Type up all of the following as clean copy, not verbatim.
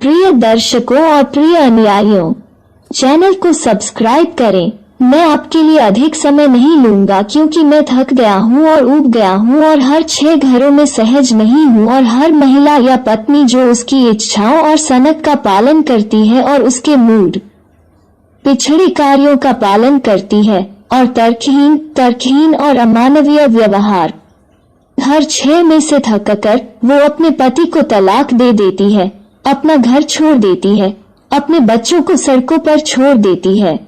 प्रिय दर्शकों और प्रिय अनुयायियों, चैनल को सब्सक्राइब करें। मैं आपके लिए अधिक समय नहीं लूंगा क्योंकि मैं थक गया हूं और ऊब गया हूं और हर 6 घरों में सहज नहीं हूं और हर महिला या पत्नी जो उसकी इच्छाओं और सनक का पालन करती है और उसके मूड पिछड़े कार्यों का पालन करती है और तर्कहीन और अमानवीय व्यवहार, हर 6 में से थककर वो अपने पति को तलाक दे देती है, अपना घर छोड़ देती है, अपने बच्चों को सड़कों पर छोड़ देती है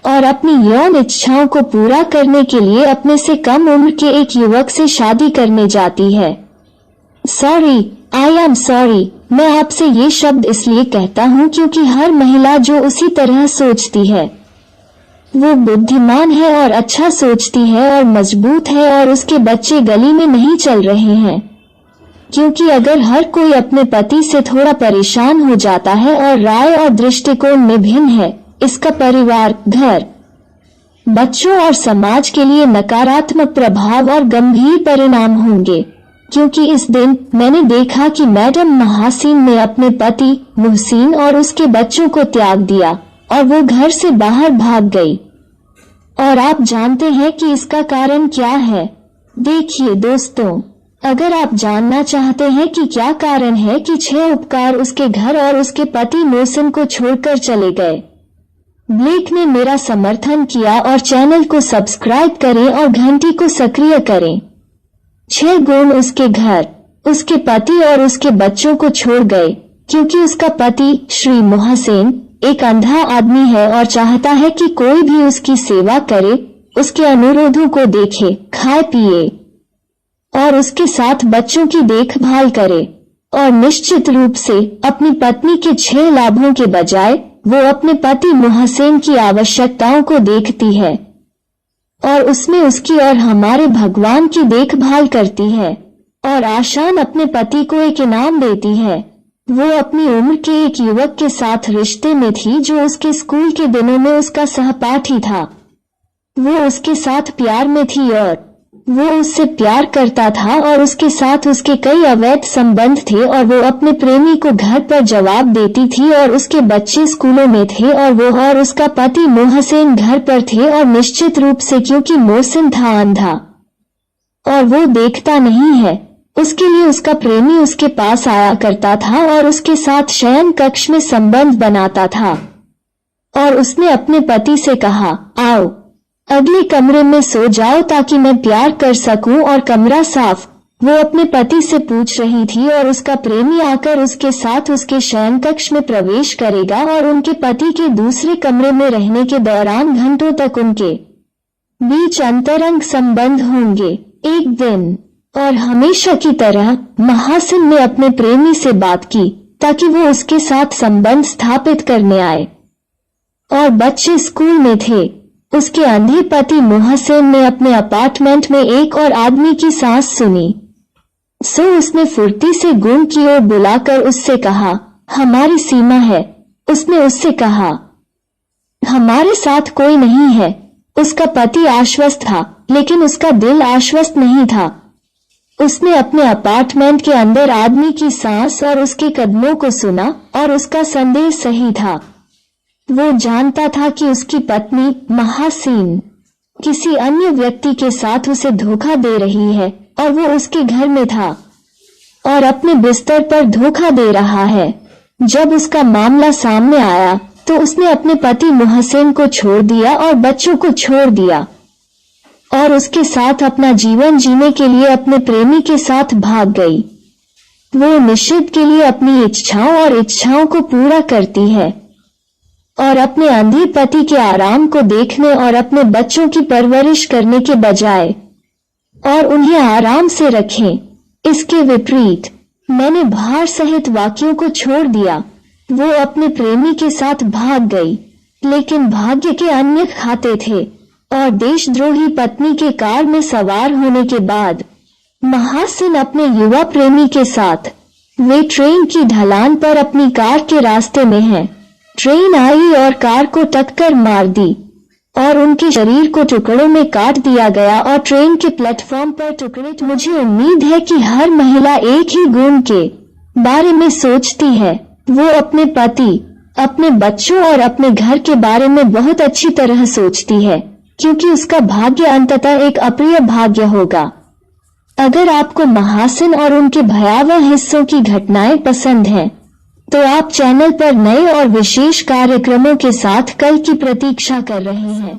और अपनी यौन इच्छाओं को पूरा करने के लिए अपने से कम उम्र के एक युवक से शादी करने जाती है। I am sorry. मैं आपसे ये शब्द इसलिए कहता हूँ क्योंकि हर महिला जो उसी तरह सोचती है वो बुद्धिमान है और अच्छा सोचती है और मजबूत है और उसके बच्चे गली में नहीं चल रहे हैं, क्योंकि अगर हर कोई अपने पति से थोड़ा परेशान हो जाता है और राय और दृष्टिकोण में भिन्न है, इसका परिवार, घर, बच्चों और समाज के लिए नकारात्मक प्रभाव और गंभीर परिणाम होंगे। क्योंकि इस दिन मैंने देखा कि मैडम महासिन ने अपने पति मुहसिन और उसके बच्चों को त्याग दिया और वो घर से बाहर भाग गई। और आप जानते हैं कि इसका कारण क्या है? देखिए दोस्तों, अगर आप जानना चाहते हैं कि क्या कारण है कि 6 उपकार उसके घर और उसके पति मोहसिन को छोड़कर चले गए, ब्लेक ने मेरा समर्थन किया और चैनल को सब्सक्राइब करें और घंटी को सक्रिय करें। 6 गुण उसके घर, उसके पति और उसके बच्चों को छोड़ गए क्योंकि उसका पति श्री मोहसिन एक अंधा आदमी है और चाहता है कि कोई भी उसकी सेवा करे, उसके अनुरोधों को देखे, खाए पिए और उसके साथ बच्चों की देखभाल करे। और निश्चित रूप से अपनी पत्नी के 6 लाभों के बजाय वो अपने पति मोहसिन की आवश्यकताओं को देखती है और उसमें उसकी और हमारे भगवान की देखभाल करती है और आशान अपने पति को एक इनाम देती है। वो अपनी उम्र के एक युवक के साथ रिश्ते में थी जो उसके स्कूल के दिनों में उसका सहपाठी था। वो उसके साथ प्यार में थी और वो उससे प्यार करता था और उसके साथ उसके कई अवैध संबंध थे और वो अपने प्रेमी को घर पर जवाब देती थी और उसके बच्चे स्कूलों में थे और वो और उसका पति मोहसिन घर पर थे। और निश्चित रूप से क्योंकि मोहसिन था अंधा और वो देखता नहीं है, उसके लिए उसका प्रेमी उसके पास आया करता था और उसके साथ शयन कक्ष में संबंध बनाता था। और उसने अपने पति से कहा, आओ अगले कमरे में सो जाओ ताकि मैं प्यार कर सकूं और कमरा साफ। वो अपने पति से पूछ रही थी और उसका प्रेमी आकर उसके साथ उसके शयन कक्ष में प्रवेश करेगा और उनके पति के दूसरे कमरे में रहने के दौरान घंटों तक उनके बीच अंतरंग संबंध होंगे। एक दिन और हमेशा की तरह महासिन ने अपने प्रेमी से बात की ताकि वो उसके साथ संबंध स्थापित करने आए और बच्चे स्कूल में थे। उसके अंधे पति मोहसिन ने अपने अपार्टमेंट में एक और आदमी की सांस सुनी, सो उसने फुर्ती से गुण की ओर बुलाकर उससे कहा, हमारी सीमा है। उसने उससे कहा, हमारे साथ कोई नहीं है। उसका पति आश्वस्त था लेकिन उसका दिल आश्वस्त नहीं था। उसने अपने अपार्टमेंट के अंदर आदमी की सांस और उसके कदमों को सुना और उसका संदेश सही था। वो जानता था कि उसकी पत्नी महासिन किसी अन्य व्यक्ति के साथ उसे धोखा दे रही है और वो उसके घर में था और अपने बिस्तर पर धोखा दे रहा है। जब उसका मामला सामने आया तो उसने अपने पति मोहसिन को छोड़ दिया और बच्चों को छोड़ दिया और उसके साथ अपना जीवन जीने के लिए अपने प्रेमी के साथ भाग गई। वो निश्चित के लिए अपनी इच्छाओं को पूरा करती है और अपने अंधे पति के आराम को देखने और अपने बच्चों की परवरिश करने के बजाय और उन्हें आराम से रखें। इसके विपरीत मैंने भार सहित वाक्यों को छोड़ दिया। वो अपने प्रेमी के साथ भाग गई लेकिन भाग्य के अन्य खाते थे और देशद्रोही पत्नी के कार में सवार होने के बाद महासिन अपने युवा प्रेमी के साथ वे ट्रेन की ढलान पर अपनी कार के रास्ते में हैं। ट्रेन आई और कार को टक्कर मार दी और उनके शरीर को टुकड़ों में काट दिया गया और ट्रेन के प्लेटफॉर्म पर टुकड़े। मुझे उम्मीद है कि हर महिला एक ही गुण के बारे में सोचती है। वो अपने पति, अपने बच्चों और अपने घर के बारे में बहुत अच्छी तरह सोचती है, क्योंकि उसका भाग्य अंततः एक अप्रिय भाग्य होगा। अगर आपको महासन और उनके भयावह हिस्सों की घटनाएं पसंद हैं, तो आप चैनल पर नए और विशेष कार्यक्रमों के साथ कल की प्रतीक्षा कर रहे हैं।